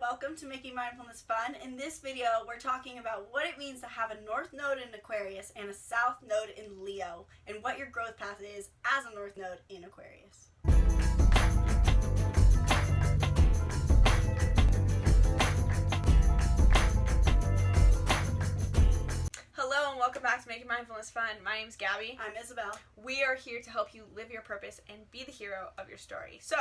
welcome to Making Mindfulness Fun. In this video, we're talking about what it means to have a North Node in Aquarius and a South Node in Leo, and what your growth path is as a North Node in Aquarius. Hello and welcome back to Making Mindfulness Fun. My name's Gabi. I'm Isabelle. We are here to help you live your purpose and be the hero of your story. So,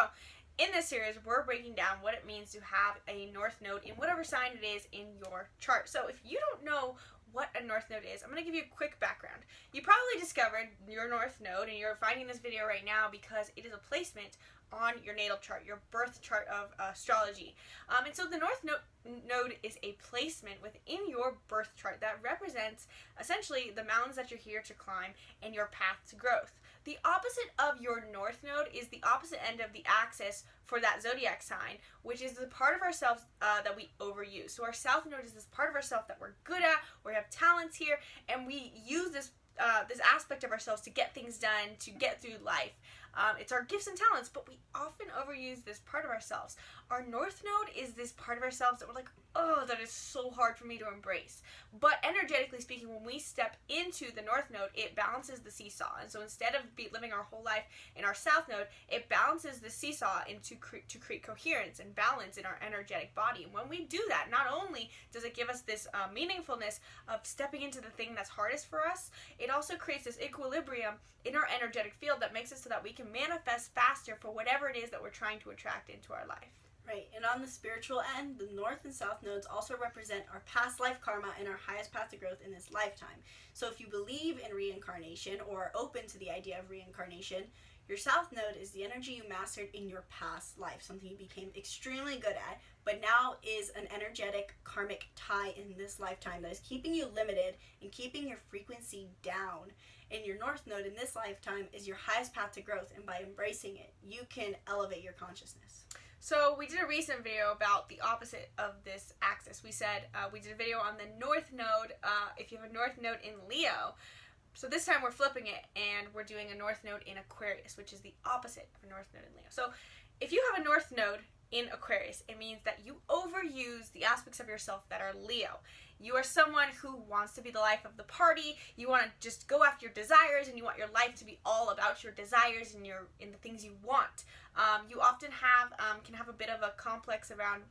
in this series, we're breaking down what it means to have a North Node in whatever sign it is in your chart. So, if you don't know what a North Node is, I'm going to give you a quick background. You probably discovered your North Node, and you're finding this video right now because it is a placement on your natal chart, your birth chart of astrology. And so the North Node is a placement within your birth chart that represents essentially the mountains that you're here to climb and your path to growth. The opposite of your North Node is the opposite end of the axis for that zodiac sign, which is the part of ourselves that we overuse. So our South Node is this part of ourselves that we're good at, we have talents here, and we use this aspect of ourselves to get things done, to get through life. It's our gifts and talents, but we often overuse this part of ourselves. Our North Node is this part of ourselves that we're like, oh, that is so hard for me to embrace. But energetically speaking, when we step into the North Node, it balances the seesaw. And so instead of living our whole life in our South Node, it balances the seesaw to create coherence and balance in our energetic body. And when we do that, not only does it give us this meaningfulness of stepping into the thing that's hardest for us, it also creates this equilibrium in our energetic field that makes it so that we can manifest faster for whatever it is that we're trying to attract into our life. Right, and on the spiritual end, the North and South Nodes also represent our past life karma and our highest path to growth in this lifetime. So if you believe in reincarnation or are open to the idea of reincarnation, your South Node is the energy you mastered in your past life, something you became extremely good at, but now is an energetic karmic tie in this lifetime that is keeping you limited and keeping your frequency down. And your North Node in this lifetime is your highest path to growth, and by embracing it, you can elevate your consciousness. So we did a recent video about the opposite of this axis. We said we did a video on the North Node, if you have a North Node in Leo. So this time we're flipping it and we're doing a North Node in Aquarius, which is the opposite of a North Node in Leo. So if you have a North Node in Aquarius, it means that you overuse the aspects of yourself that are Leo. You are someone who wants to be the life of the party. You want to just go after your desires, and you want your life to be all about your desires and the things you want. You often can have a bit of a complex around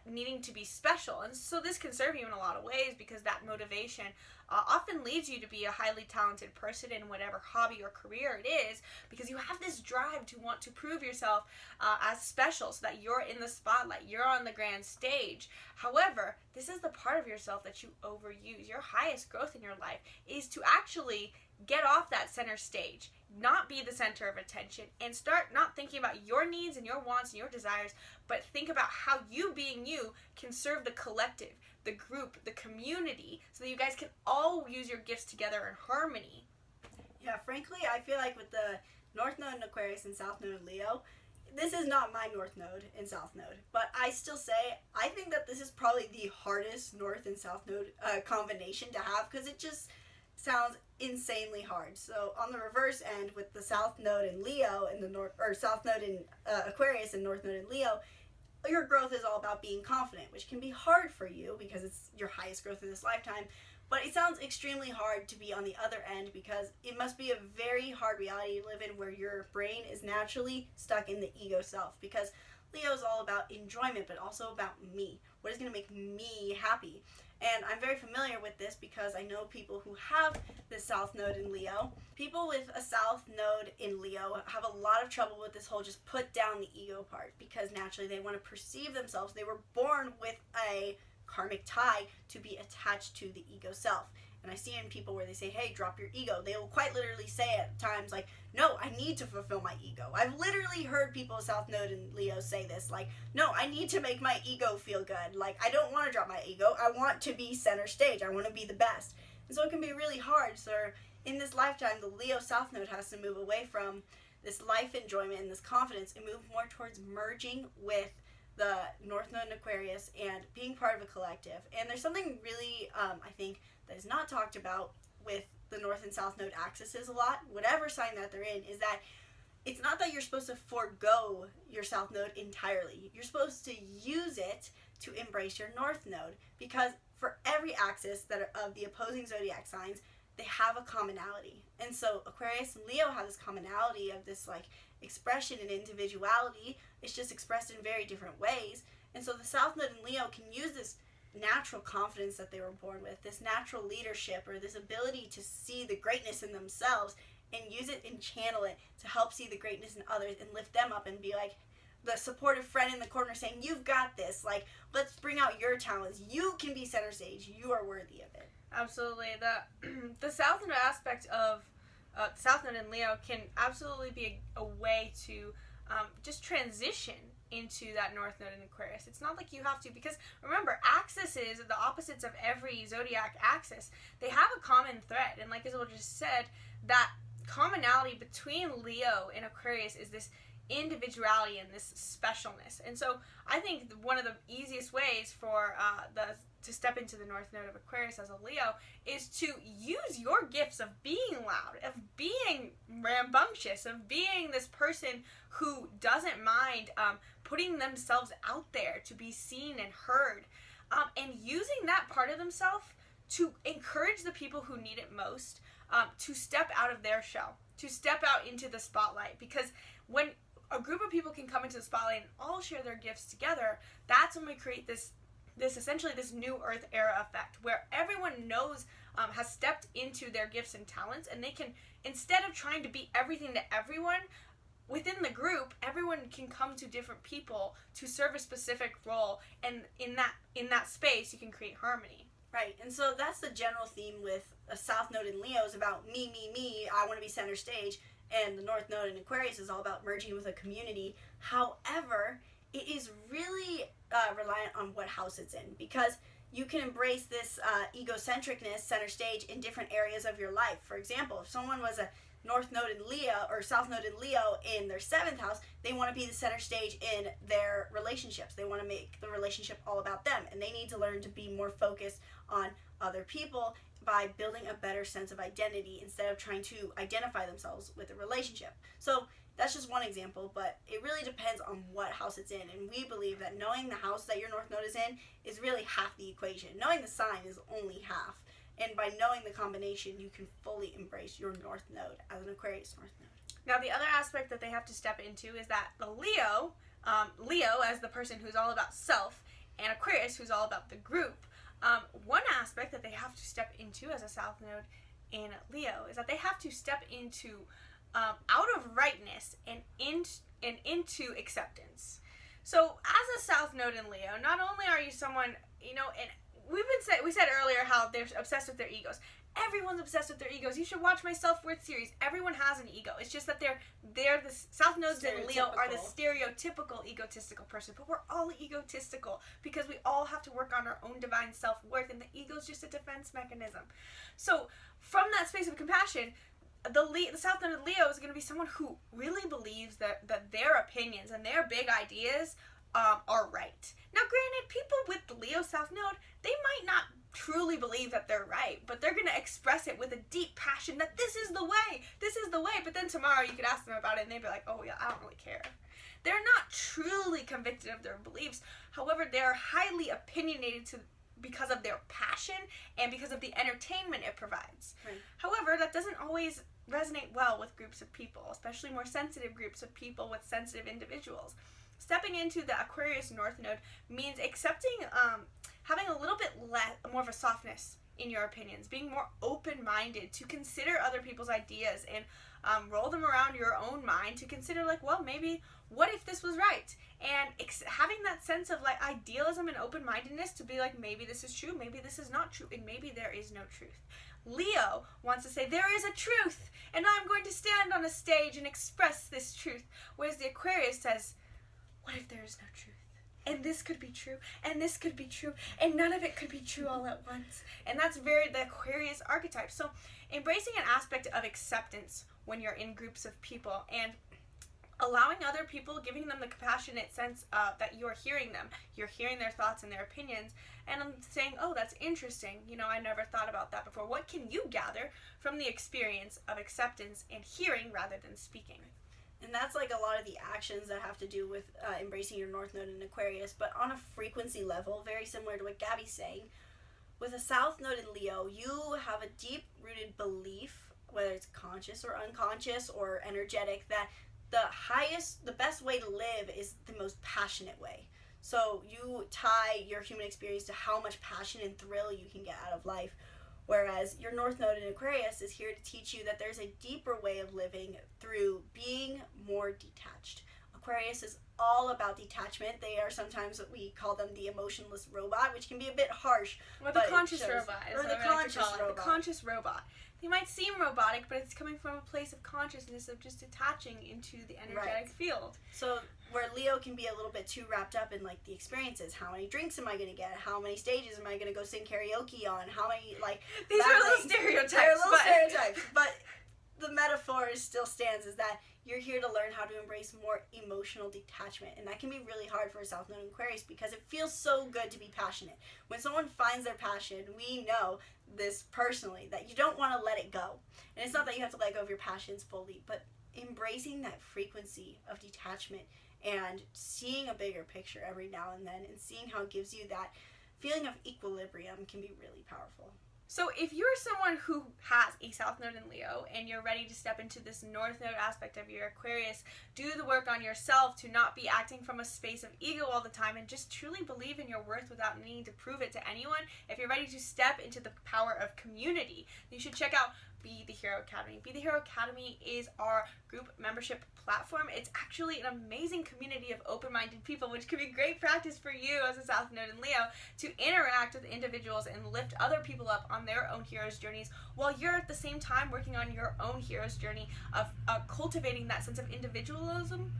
needing to be special, and so this can serve you in a lot of ways because that motivation often leads you to be a highly talented person in whatever hobby or career it is, because you have this drive to want to prove yourself as special so that you're in the spotlight, you're on the grand stage. However, this is the part of yourself that you overuse. Your highest growth in your life is to actually get off that center stage, not be the center of attention, and start not thinking about your needs and your wants and your desires, but think about how you being you can serve the collective, the group, the community, so that you guys can all use your gifts together in harmony. Yeah, frankly, I feel like with the North Node in Aquarius and South Node in Leo, this is not my North Node and South Node, but I still say I think that this is probably the hardest North and South Node combination to have, because it just sounds insanely hard. So on the reverse end, with the South Node in Leo and the South Node in Aquarius and North Node in Leo, your growth is all about being confident, which can be hard for you because it's your highest growth in this lifetime. But it sounds extremely hard to be on the other end, because it must be a very hard reality to live in where your brain is naturally stuck in the ego self, because Leo is all about enjoyment, but also about me. What is going to make me happy? And I'm very familiar with this because I know people who have the South Node in Leo. People with a South Node in Leo have a lot of trouble with this whole just put down the ego part, because naturally they want to perceive themselves. They were born with a karmic tie to be attached to the ego self. And I see in people where they say, hey, drop your ego. They will quite literally say at times like, no, I need to fulfill my ego. I've literally heard people with South Node and Leo say this, like, no, I need to make my ego feel good. Like, I don't want to drop my ego. I want to be center stage. I want to be the best. And so it can be really hard. So in this lifetime, the Leo South Node has to move away from this life enjoyment and this confidence and move more towards merging with the North Node in Aquarius and being part of a collective. And there's something really, I think, that is not talked about with the North and South Node axes a lot, whatever sign that they're in, is that it's not that you're supposed to forego your South Node entirely. You're supposed to use it to embrace your North Node, because for every axis that are of the opposing zodiac signs, they have a commonality. And so Aquarius and Leo have this commonality of this like expression and individuality. It's just expressed in very different ways. And so the South Node in Leo can use this natural confidence that they were born with, this natural leadership, or this ability to see the greatness in themselves and use it and channel it to help see the greatness in others and lift them up and be like the supportive friend in the corner saying, you've got this, like, let's bring out your talents, you can be center stage, you are worthy of it. Absolutely. The South Node aspect of South Node in Leo can absolutely be a way to just transition into that North Node in Aquarius. It's not like you have to, because remember, axes, the opposites of every zodiac axis, they have a common thread. And like Isabel just said, that commonality between Leo and Aquarius is this individuality and this specialness. And so I think one of the easiest ways for to step into the North Node of Aquarius as a Leo is to use your gifts of being loud, of being rambunctious, of being this person who doesn't mind putting themselves out there to be seen and heard, and using that part of themselves to encourage the people who need it most to step out of their shell, to step out into the spotlight. Because when a group of people can come into the spotlight and all share their gifts together, that's when we create this essentially this new Earth era effect, where everyone knows, has stepped into their gifts and talents, and they can, instead of trying to be everything to everyone, within the group, everyone can come to different people to serve a specific role, and in that space, you can create harmony. Right, and so that's the general theme with a South Node in Leo is about me, I want to be center stage, and the North Node in Aquarius is all about merging with a community. However, it is really reliant on what house it's in, because you can embrace this egocentricness, center stage, in different areas of your life. For example, if someone was a North Node in Leo or South Node in Leo in their 7th house, they want to be the center stage in their relationships. They want to make the relationship all about them, and they need to learn to be more focused on other people by building a better sense of identity instead of trying to identify themselves with a relationship. So that's just one example, but it really depends on what house it's in, and we believe that knowing the house that your North Node is in is really half the equation. Knowing the sign is only half. And by knowing the combination, you can fully embrace your North Node as an Aquarius North Node. Now, the other aspect that they have to step into is that the Leo as the person who's all about self, and Aquarius who's all about the group, one aspect that they have to step into as a South Node in Leo is that they have to step into out of rightness and into acceptance. So, as a South Node in Leo, not only are you someone, and we said earlier how they're obsessed with their egos. Everyone's obsessed with their egos. You should watch my self-worth series. Everyone has an ego. It's just that they're the South Nodes in Leo are the stereotypical egotistical person. But we're all egotistical because we all have to work on our own divine self-worth, and the ego is just a defense mechanism. So from that space of compassion, the South Node in Leo is going to be someone who really believes that their opinions and their big ideas are right. Now, granted, people with the Leo South Node, they might not truly believe that they're right, but they're going to express it with a deep passion that this is the way, but then tomorrow you could ask them about it and they'd be like, oh yeah, I don't really care. They're not truly convicted of their beliefs. However, they're highly opinionated because of their passion and because of the entertainment it provides. Right. However, that doesn't always resonate well with groups of people, especially more sensitive groups of people with sensitive individuals. Stepping into the Aquarius North Node means accepting, having a little bit more of a softness in your opinions, being more open-minded to consider other people's ideas and roll them around your own mind to consider, like, well, maybe, what if this was right? And having that sense of, like, idealism and open-mindedness to be like, maybe this is true, maybe this is not true, and maybe there is no truth. Leo wants to say, there is a truth, and I'm going to stand on a stage and express this truth, whereas the Aquarius says, what if there is no truth? And this could be true, and this could be true, and none of it could be true all at once. And that's very the Aquarius archetype. So embracing an aspect of acceptance when you're in groups of people and allowing other people, giving them the compassionate sense that you're hearing them. You're hearing their thoughts and their opinions, and I'm saying, oh, that's interesting. I never thought about that before. What can you gather from the experience of acceptance and hearing rather than speaking? And that's like a lot of the actions that have to do with embracing your North Node in Aquarius, but on a frequency level, very similar to what Gabi's saying. With a South Node in Leo, you have a deep-rooted belief, whether it's conscious or unconscious or energetic, that the best way to live is the most passionate way. So you tie your human experience to how much passion and thrill you can get out of life. Whereas your North Node in Aquarius is here to teach you that there's a deeper way of living through being more detached. Aquarius is all about detachment. They are sometimes what we call them the emotionless robot, which can be a bit harsh. Or the conscious robot. Or the conscious robot. The conscious robot. They might seem robotic, but it's coming from a place of consciousness, of just detaching into the energetic field. So where Leo can be a little bit too wrapped up in like the experiences. How many drinks am I going to get? How many stages am I going to go sing karaoke on? How many, like... These are little stereotypes. They're little stereotypes, but the metaphor still stands, is that you're here to learn how to embrace more emotional detachment. And that can be really hard for a South Node in Aquarius because it feels so good to be passionate. When someone finds their passion, we know this personally, that you don't want to let it go. And it's not that you have to let go of your passions fully, but embracing that frequency of detachment and seeing a bigger picture every now and then and seeing how it gives you that feeling of equilibrium can be really powerful. So if you're someone who has a South Node in Leo and you're ready to step into this North Node aspect of your Aquarius, do the work on yourself to not be acting from a space of ego all the time and just truly believe in your worth without needing to prove it to anyone. If you're ready to step into the power of community, you should check out Be the Hero Academy. Be the Hero Academy is our group membership platform. It's actually an amazing community of open-minded people, which can be great practice for you as a South Node in Leo to interact with individuals and lift other people up on their own hero's journeys while you're at the same time working on your own hero's journey of cultivating that sense of individualism,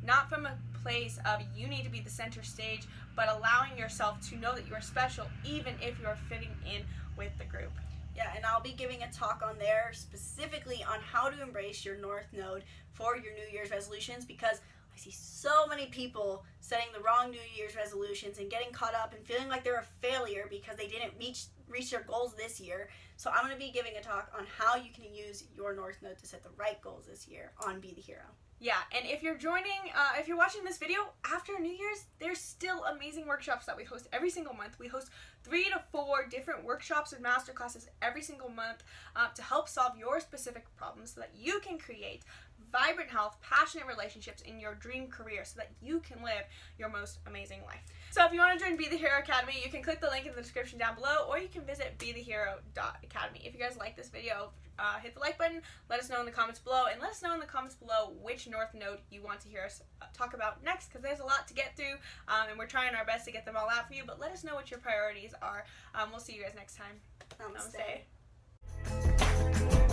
not from a place of you need to be the center stage, but allowing yourself to know that you are special even if you're fitting in with the group. Yeah, and I'll be giving a talk on there specifically on how to embrace your North Node for your New Year's resolutions, because I see so many people setting the wrong New Year's resolutions and getting caught up and feeling like they're a failure because they didn't reach their goals this year. So I'm going to be giving a talk on how you can use your North Node to set the right goals this year on Be the Hero. Yeah, and if you're if you're watching this video after New Year's, there's still amazing workshops that we host every single month. We host 3 to 4 different workshops and masterclasses every single month to help solve your specific problems so that you can create vibrant health, passionate relationships in your dream career so that you can live your most amazing life. So if you want to join Be the Hero Academy, you can click the link in the description down below, or you can visit bethehero.academy. If you guys like this video, hit the like button, let us know in the comments below, and let us know in the comments below which North Node you want to hear us talk about next, because there's a lot to get through, and we're trying our best to get them all out for you, but let us know what your priorities are. We'll see you guys next time. Namaste. Namaste.